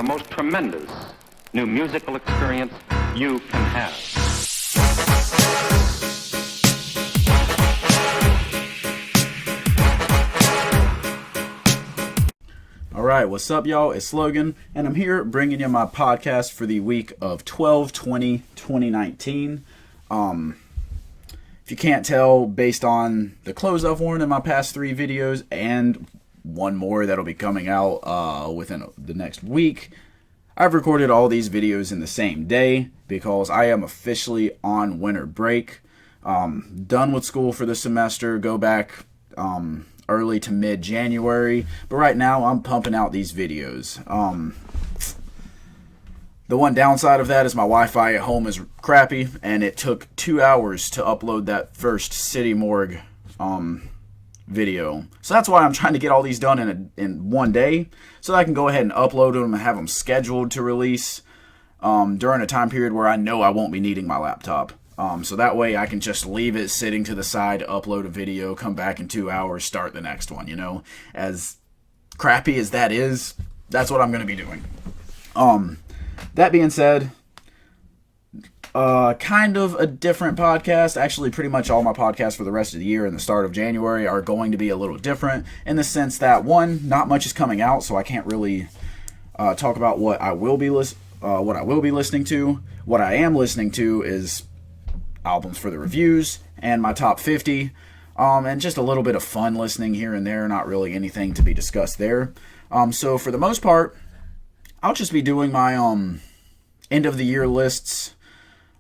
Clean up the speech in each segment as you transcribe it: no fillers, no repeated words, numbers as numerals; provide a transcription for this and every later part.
the most tremendous new musical experience you can have. Alright, what's up y'all? It's Logan, and I'm here bringing you my podcast for the week of 12/20/2019. If you can't tell, based on the clothes I've worn in my past 3 videos, and one more that'll be coming out within the next week, I've recorded all these videos in the same day because I am officially on winter break. Done with school for the semester, go back early to mid-January, but right now I'm pumping out these videos. The one downside of that is my Wi-Fi at home is crappy, and it took 2 hours to upload that first City Morgue video. So that's why I'm trying to get all these done in one day, so that I can go ahead and upload them and have them scheduled to release during a time period where I know I won't be needing my laptop. So that way I can just leave it sitting to the side, upload a video, come back in 2 hours, start the next one, you know? As crappy as that is, that's what I'm going to be doing. That being said, kind of a different podcast. Actually, pretty much all my podcasts for the rest of the year and the start of January are going to be a little different in the sense that, one, not much is coming out, so I can't really talk about what I will be listening to. What I am listening to is albums for the reviews and my top 50, and just a little bit of fun listening here and there, not really anything to be discussed there. So for the most part, I'll just be doing my end of the year lists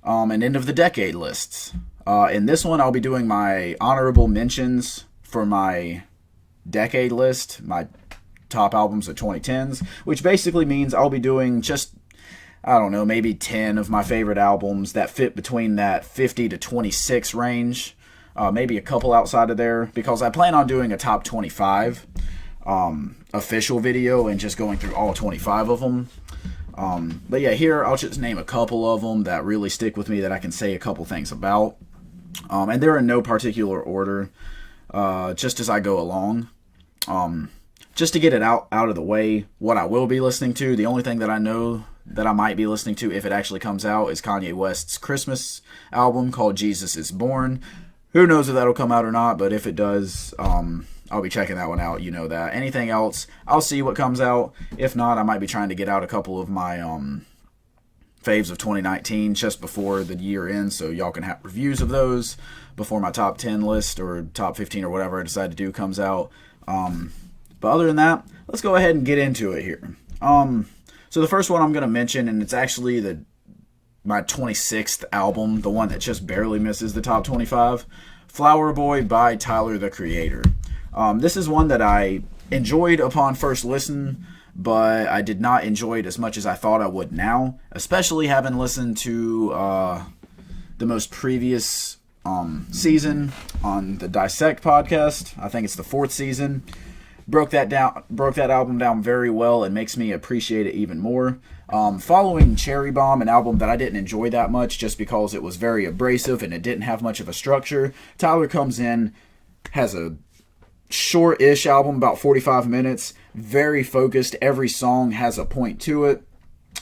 and end of the decade lists. In this one, I'll be doing my honorable mentions for my decade list, my top albums of 2010s, which basically means I'll be doing just, I don't know, maybe 10 of my favorite albums that fit between that 50 to 26 range. Maybe a couple outside of there, because I plan on doing a top 25 official video and just going through all 25 of them. But yeah, here I'll just name a couple of them that really stick with me that I can say a couple things about. And they're in no particular order, just as I go along. Just to get it out of the way, what I will be listening to, the only thing that I know that I might be listening to if it actually comes out is Kanye West's Christmas album called Jesus is Born. Who knows if that'll come out or not, but if it does, I'll be checking that one out, you know that. Anything else, I'll see what comes out. If not, I might be trying to get out a couple of my faves of 2019 just before the year ends, so y'all can have reviews of those before my top 10 list or top 15 or whatever I decide to do comes out. But other than that, let's go ahead and get into it here. So the first one I'm going to mention, and it's actually my 26th album, the one that just barely misses the top 25, Flower Boy by Tyler, the Creator. This is one that I enjoyed upon first listen, but I did not enjoy it as much as I thought I would now, especially having listened to the most previous season on the Dissect podcast. I think it's the 4th season. Broke that album down very well and makes me appreciate it even more. Following Cherry Bomb, an album that I didn't enjoy that much just because it was very abrasive and it didn't have much of a structure, Tyler comes in, has a short-ish album, about 45 minutes, very focused. Every song has a point to it.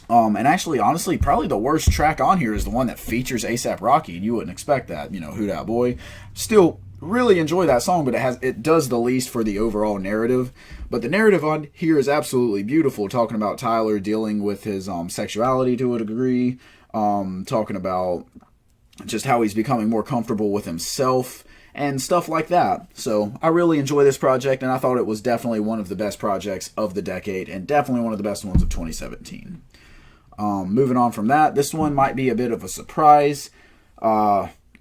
And actually, honestly, probably the worst track on here is the one that features A$AP Rocky, and you wouldn't expect that, you know, Who Dat Boy. Still really enjoy that song, but it does the least for the overall narrative. But the narrative on here is absolutely beautiful, talking about Tyler dealing with his sexuality to a degree, talking about just how he's becoming more comfortable with himself and stuff like that. So I really enjoy this project, and I thought it was definitely one of the best projects of the decade and definitely one of the best ones of 2017. Moving on from that, this one might be a bit of a surprise.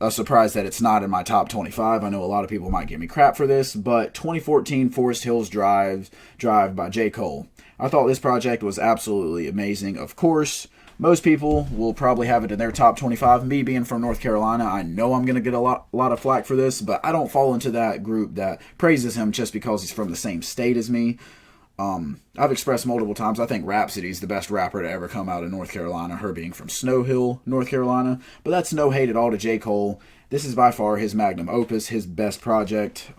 A surprise that it's not in my top 25. I know a lot of people might give me crap for this, but 2014 Forest Hills Drive by J. Cole. I thought this project was absolutely amazing. Of course, most people will probably have it in their top 25. Me being from North Carolina, I know I'm going to get a lot of flack for this, but I don't fall into that group that praises him just because he's from the same state as me. I've expressed multiple times, I think Rhapsody's the best rapper to ever come out of North Carolina, her being from Snow Hill, North Carolina, but that's no hate at all to J. Cole. This is by far his magnum opus, his best project.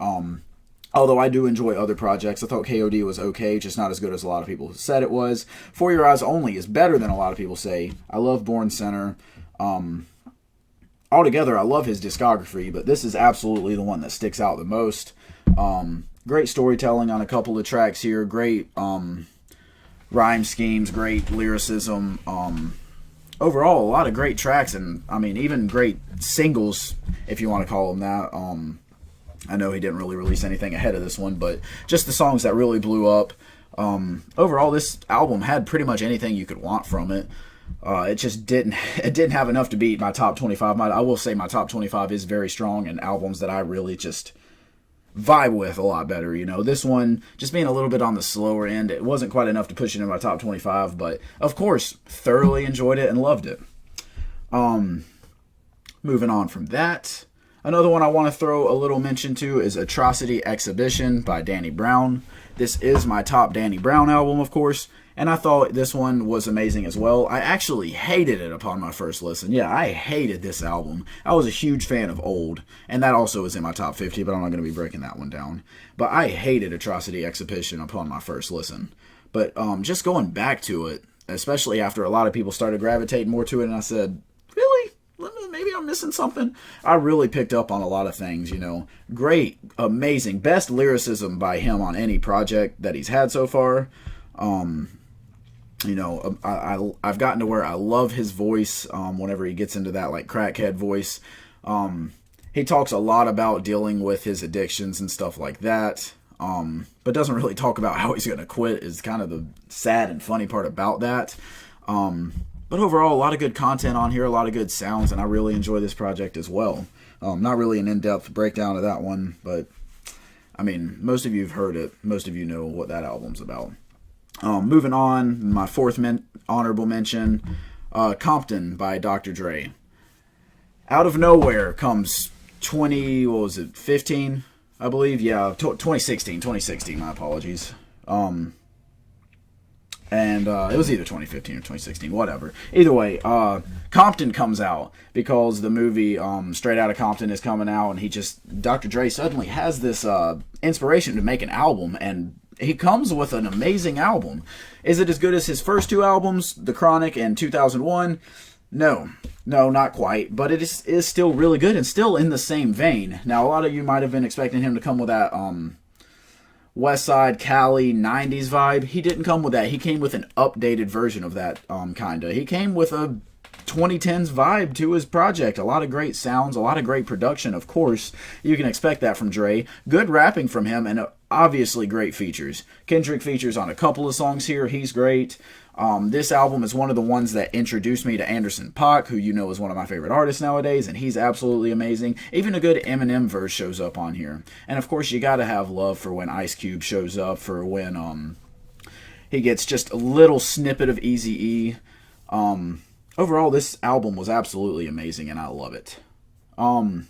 Although I do enjoy other projects. I thought KOD was okay, just not as good as a lot of people said it was. For Your Eyes Only is better than a lot of people say. I love Born Center. Altogether, I love his discography, but this is absolutely the one that sticks out the most. Great storytelling on a couple of tracks here. Great rhyme schemes, great lyricism. Overall, a lot of great tracks, and I mean, even great singles, if you want to call them that. I know he didn't really release anything ahead of this one, but just the songs that really blew up. Overall, this album had pretty much anything you could want from it. It just didn't have enough to beat my top 25. I will say my top 25 is very strong, and albums that I really just vibe with a lot better. You know, this one just being a little bit on the slower end, it wasn't quite enough to push it in my top 25, but of course thoroughly enjoyed it and loved it. Moving on from that, another one I want to throw a little mention to is Atrocity Exhibition by Danny Brown. This is my top Danny Brown album, of course, and I thought this one was amazing as well. I actually hated it upon my first listen. Yeah, I hated this album. I was a huge fan of Old, and that also is in my top 50, but I'm not going to be breaking that one down. But I hated Atrocity Exhibition upon my first listen. But just going back to it, especially after a lot of people started gravitating more to it, and I said, really? Maybe I'm missing something. I really picked up on a lot of things, you know. Great, amazing, best lyricism by him on any project that he's had so far. You know, I've gotten to where I love his voice whenever he gets into that, like, crackhead voice. He talks a lot about dealing with his addictions and stuff like that, but doesn't really talk about how he's going to quit is kind of the sad and funny part about that. But overall, a lot of good content on here, a lot of good sounds, and I really enjoy this project as well. Not really an in-depth breakdown of that one, but, I mean, most of you have heard it. Most of you know what that album's about. Moving on, my fourth honorable mention, Compton by Dr. Dre. Out of nowhere comes 15, I believe? Yeah, 2016, my apologies. And it was either 2015 or 2016, whatever. Either way, Compton comes out because the movie Straight Outta Compton is coming out, and Dr. Dre suddenly has this inspiration to make an album, and he comes with an amazing album. Is it as good as his first two albums, The Chronic and 2001? No, not quite, but it is still really good and still in the same vein. Now, a lot of you might have been expecting him to come with that West Side Cali 90s vibe. He didn't come with that. He came with an updated version of that, kinda. He came with a 2010's vibe to his project. A lot of great sounds, a lot of great production, of course. You can expect that from Dre. Good rapping from him, and obviously great features. Kendrick features on a couple of songs here. He's great. This album is one of the ones that introduced me to Anderson .Paak, who you know is one of my favorite artists nowadays, and he's absolutely amazing. Even a good Eminem verse shows up on here. And of course, you gotta have love for when Ice Cube shows up, for when he gets just a little snippet of Eazy-E. Overall, this album was absolutely amazing, and I love it. Other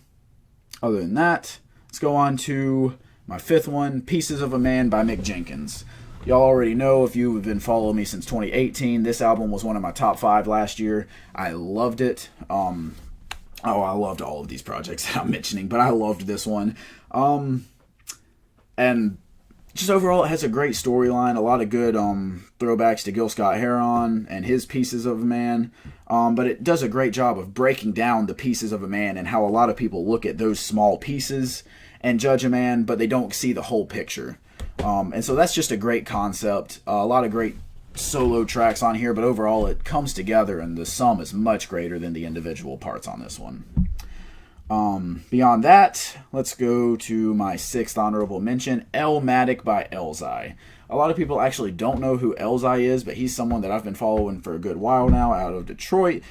than that, let's go on to my fifth one, Pieces of a Man by Mick Jenkins. Y'all already know, if you've been following me since 2018, this album was one of my top 5 last year. I loved it. I loved all of these projects that I'm mentioning, but I loved this one. And just overall, it has a great storyline, a lot of good throwbacks to Gil Scott-Heron and his Pieces of a Man. But it does a great job of breaking down the pieces of a man and how a lot of people look at those small pieces and judge a man, but they don't see the whole picture. And so that's just a great concept. A lot of great solo tracks on here, but overall it comes together and the sum is much greater than the individual parts on this one. Beyond that, let's go to my sixth honorable mention, Elmatic by Elzhi. A lot of people actually don't know who Elzhi is, but he's someone that I've been following for a good while now out of Detroit.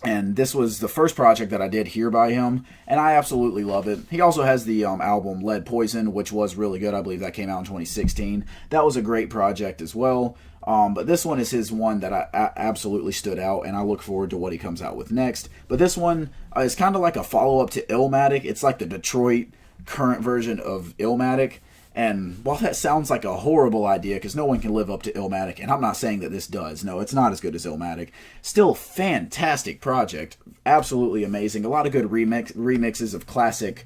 And this was the first project that I did hear by him, and I absolutely love it. He also has the album Lead Poison, which was really good. I believe that came out in 2016. That was a great project as well. But this one is his one that I absolutely stood out, and I look forward to what he comes out with next. But this one is kind of like a follow-up to Illmatic. It's like the Detroit current version of Illmatic. And while that sounds like a horrible idea, because no one can live up to Illmatic, and I'm not saying that this does. No, it's not as good as Illmatic. Still fantastic project. Absolutely amazing. A lot of good remixes of classic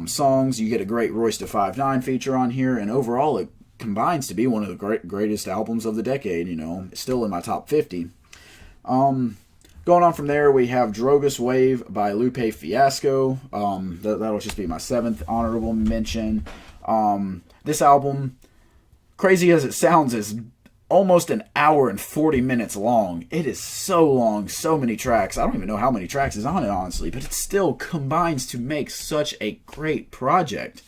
songs. You get a great Royce da 5'9" feature on here, and overall it combines to be one of the greatest albums of the decade. It's still in my top 50. Going on from there, we have Drogas Wave by Lupe Fiasco. That'll just be my 7th honorable mention. This album, crazy as it sounds, is almost an hour and 40 minutes long. It is so long, so many tracks. I don't even know how many tracks is on it, honestly, but it still combines to make such a great project.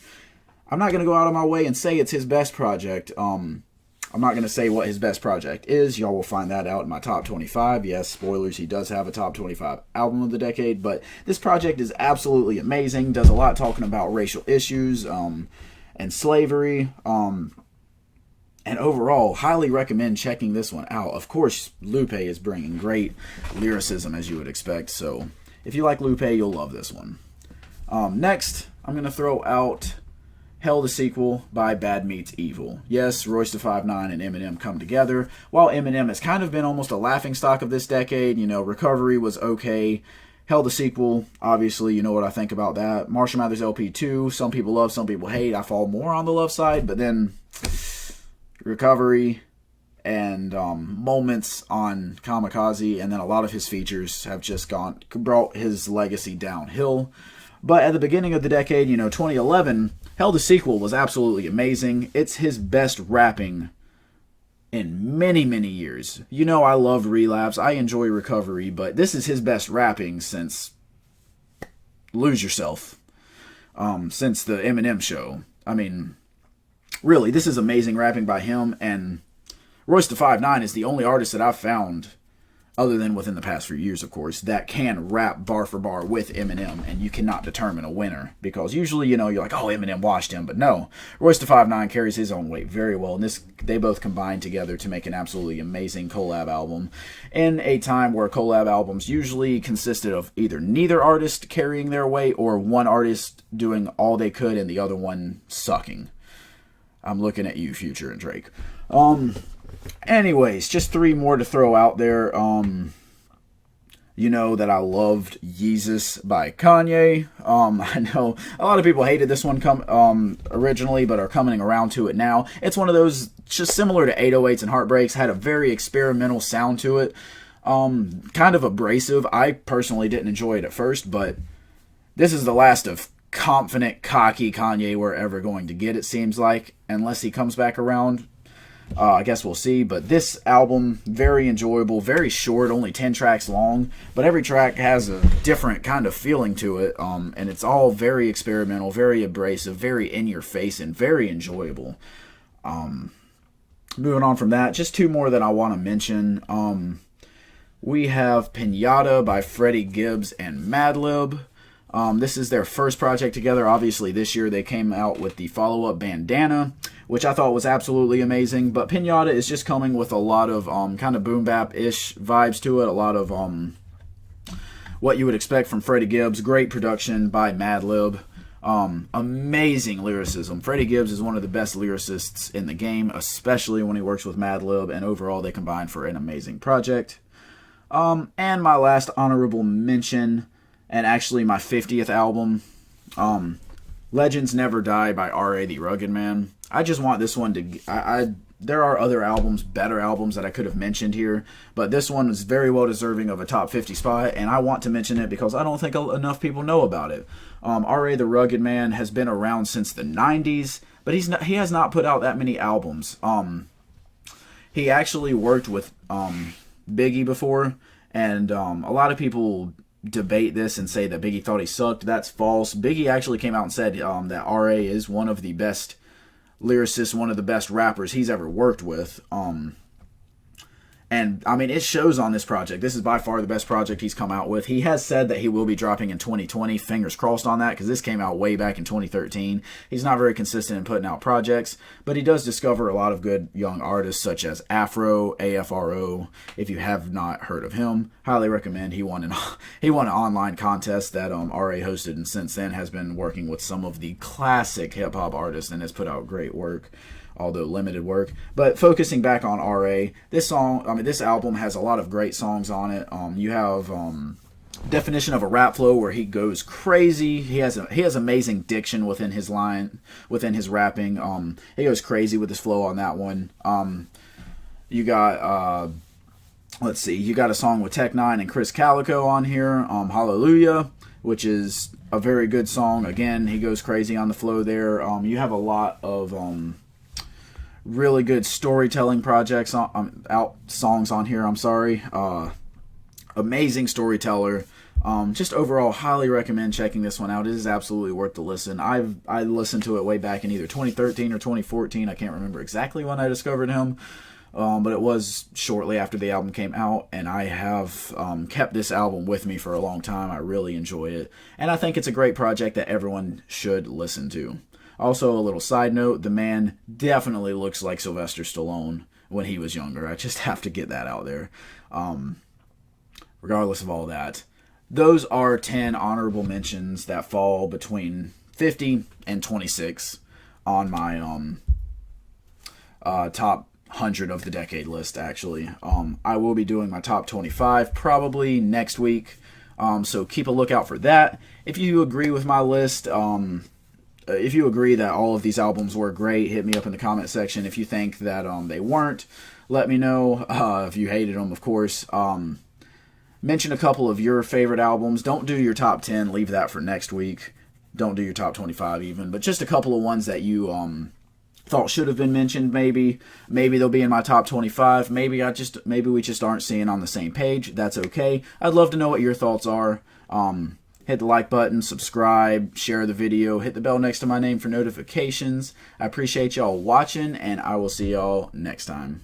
I'm not going to go out of my way and say it's his best project. I'm not going to say what his best project is. Y'all will find that out in my top 25. Yes, spoilers, he does have a top 25 album of the decade, but this project is absolutely amazing. Does a lot talking about racial issues and slavery. And overall, highly recommend checking this one out. Of course, Lupe is bringing great lyricism, as you would expect, so if you like Lupe, you'll love this one. Next, I'm going to throw out Hell the Sequel by Bad Meets Evil. Yes, Royce da 5'9" and Eminem come together. While Eminem has kind of been almost a laughingstock of this decade, Recovery was okay. Hell the Sequel, obviously, you know what I think about that. Marshall Mathers LP 2, some people love, some people hate. I fall more on the love side, but then Recovery and Moments on Kamikaze, and then a lot of his features have just brought his legacy downhill. But at the beginning of the decade, 2011, Hell the Sequel was absolutely amazing. It's his best rapping in many, many years. I love Relapse. I enjoy Recovery, but this is his best rapping since Lose Yourself. Since the Eminem Show. I mean, really, this is amazing rapping by him, and Royce da 5'9" is the only artist that I've found, other than within the past few years, of course, that can rap bar for bar with Eminem, and you cannot determine a winner. Because usually, you're like, oh, Eminem washed him. But no, Royce da 5'9" carries his own weight very well, and they both combine together to make an absolutely amazing collab album. In a time where collab albums usually consisted of either neither artist carrying their weight, or one artist doing all they could and the other one sucking. I'm looking at you, Future and Drake. Anyways, just 3 more to throw out there. You know that I loved Yeezus by Kanye. I know a lot of people hated this one originally, but are coming around to it now. It's one of those, just similar to 808s and Heartbreaks, had a very experimental sound to it. Kind of abrasive. I personally didn't enjoy it at first, but this is the last of confident, cocky Kanye we're ever going to get, it seems like, unless he comes back around. I guess we'll see, but this album, very enjoyable, very short, only 10 tracks long, but every track has a different kind of feeling to it, and it's all very experimental, very abrasive, very in-your-face, and very enjoyable. Moving on from that, just 2 more that I want to mention. We have Pinata by Freddie Gibbs and Madlib. This is their first project together. Obviously, this year they came out with the follow-up Bandana, which I thought was absolutely amazing. But Pinata is just coming with a lot of kind of boom bap-ish vibes to it. A lot of what you would expect from Freddie Gibbs. Great production by Madlib. Amazing lyricism. Freddie Gibbs is one of the best lyricists in the game, especially when he works with Madlib. And overall, they combine for an amazing project. And my last honorable mention, and actually my 50th album, Legends Never Die by R.A. the Rugged Man. I just want this one to... there are other albums, better albums that I could have mentioned here, but this one is very well deserving of a top 50 spot, and I want to mention it because I don't think enough people know about it. R.A. the Rugged Man has been around since the 90s, but he has not put out that many albums. He actually worked with Biggie before, and a lot of people debate this and say that Biggie thought he sucked. That's false. Biggie actually came out and said that R.A. is one of the best lyricists, one of the best rappers he's ever worked with. And, I mean, it shows on this project. This is by far the best project he's come out with. He has said that he will be dropping in 2020. Fingers crossed on that, because this came out way back in 2013. He's not very consistent in putting out projects, but he does discover a lot of good young artists, such as Afro, AFRO. If you have not heard of him, highly recommend. He won an online contest that RA hosted, and since then has been working with some of the classic hip-hop artists and has put out great work, although limited work. But focusing back on R.A., this album has a lot of great songs on it. You have definition of a rap flow where he goes crazy. He has amazing diction within his rapping. He goes crazy with his flow on that one. You got let's see, you got a song with Tech Nine and Chris Calico on here, Hallelujah, which is a very good song. Again, he goes crazy on the flow there. You have a lot of really good storytelling projects songs on here. I'm sorry. Amazing storyteller. Just overall, highly recommend checking this one out. It is absolutely worth the listen. I listened to it way back in either 2013 or 2014. I can't remember exactly when I discovered him, but it was shortly after the album came out, and I have kept this album with me for a long time. I really enjoy it, and I think it's a great project that everyone should listen to. Also, a little side note, the man definitely looks like Sylvester Stallone when he was younger. I just have to get that out there. Regardless of all that, those are 10 honorable mentions that fall between 50 and 26 on my top 100 of the decade list, actually. I will be doing my top 25 probably next week, so keep a lookout for that. If you agree with my list, if you agree that all of these albums were great, hit me up in the comment section. If you think that they weren't, let me know. If you hated them, of course. Mention a couple of your favorite albums. Don't do your top 10. Leave that for next week. Don't do your top 25 even. But just a couple of ones that you thought should have been mentioned, maybe. Maybe they'll be in my top 25. Maybe we just aren't seeing on the same page. That's okay. I'd love to know what your thoughts are. Hit the like button, subscribe, share the video, hit the bell next to my name for notifications. I appreciate y'all watching, and I will see y'all next time.